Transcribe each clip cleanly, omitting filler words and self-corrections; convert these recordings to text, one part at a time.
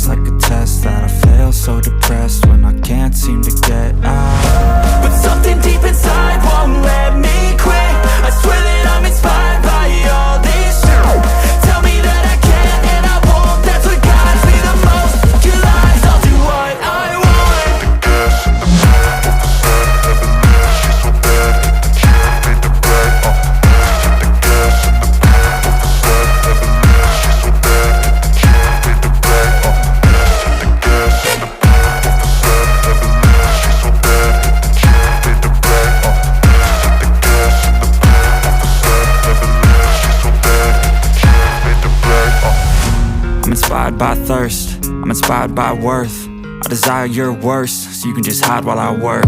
feels like a test that I fail, so depressed when I can't seem to get out. But something deep inside won't let me quit. I swear that I'm inspired by all this shit. Tell me that I can't and I won't. That's what guides me the most. Your lies, I'll do what I want. I'm inspired by thirst, I'm inspired by worth. I desire your worst, so you can just hide while I work.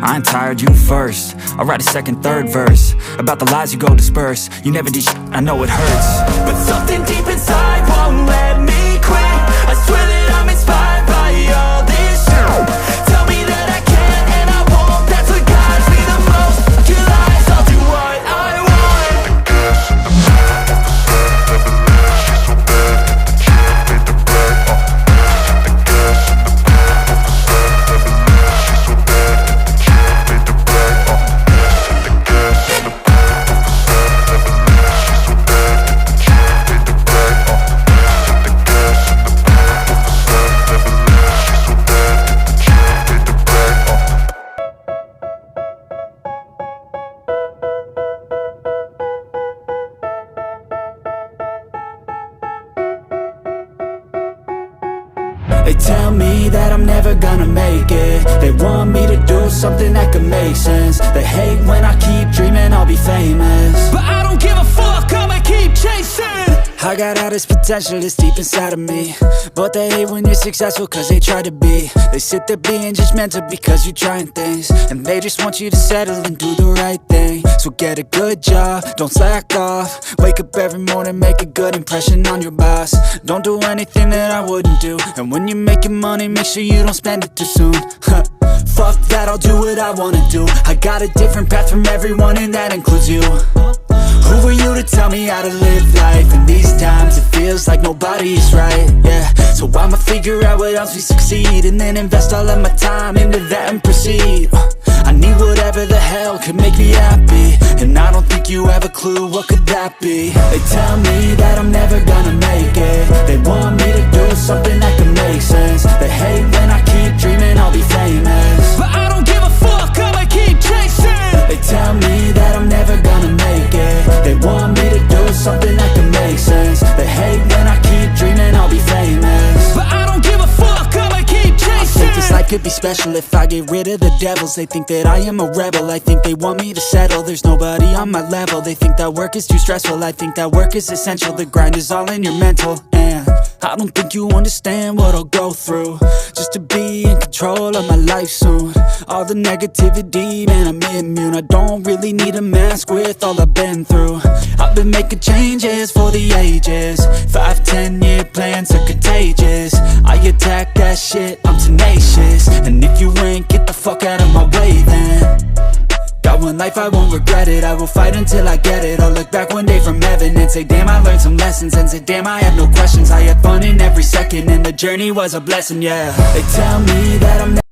I ain't tired, you first. I'll write a second, third verse about the lies you go disperse. You never did shit, I know it hurts. But something deep inside won't let me quit. I swear that I'm inspired by all this shit. Tell me that I can't and I won't. That's what guides me the most. Your lies, I'll do what I want. They tell me that I'm never gonna make it. They want me to do something that could make sense. They hate when I keep dreaming I'll be famous, But I don't give a fuck, I'ma keep chasing. I got all this potential that's deep inside of me, but they hate when you're successful cause they try to be. They sit there being judgmental because you're trying things, and they just want you to settle and do the right thing. So get a good job, don't slack off. Wake up every morning, make a good impression on your boss. Don't do anything that I wouldn't do, and when you're making money, make sure you don't spend it too soon. Fuck that, I'll do what I wanna do. I got a different path from everyone, and that includes you. Who are you to tell me how to live life? In these times it feels like nobody is right, yeah. So I'ma figure out what else we succeed, and then invest all of my time into that and proceed. I need whatever the hell could make me happy, and I don't think you have a clue what could that be. They tell me that I'm never gonna make it. They want me to do something that could make sense. They hate when I keep dreaming I'll be famous, But I don't give a fuck, I'ma keep chasing. they tell me that I'm never gonna make it. They want me to do something that can make sense. They hate when I keep dreaming I'll be famous, But I don't give a fuck, I'ma keep I chasing. think this life could be special if I get rid of the devils. They think that I am a rebel, I think they want me to settle. There's nobody on my level, they think that work is too stressful. I think that work is essential, the grind is all in your mental. And I don't think you understand what I'll go through just to be in control of my life soon. All the negativity, man, I'm immune. I don't really need a mask with all I've been through. I've been making changes for the ages. 5, 10-year plans are contagious. I attack that shit, I'm tenacious. And if you ain't, get the fuck out of my way then. Got one life, I won't regret it. I will fight until I get it. I'll look back one day from heaven and say, damn, I learned some lessons. And say, damn, I had no questions. I had fun in every second, and the journey was a blessing, yeah. They tell me that I'm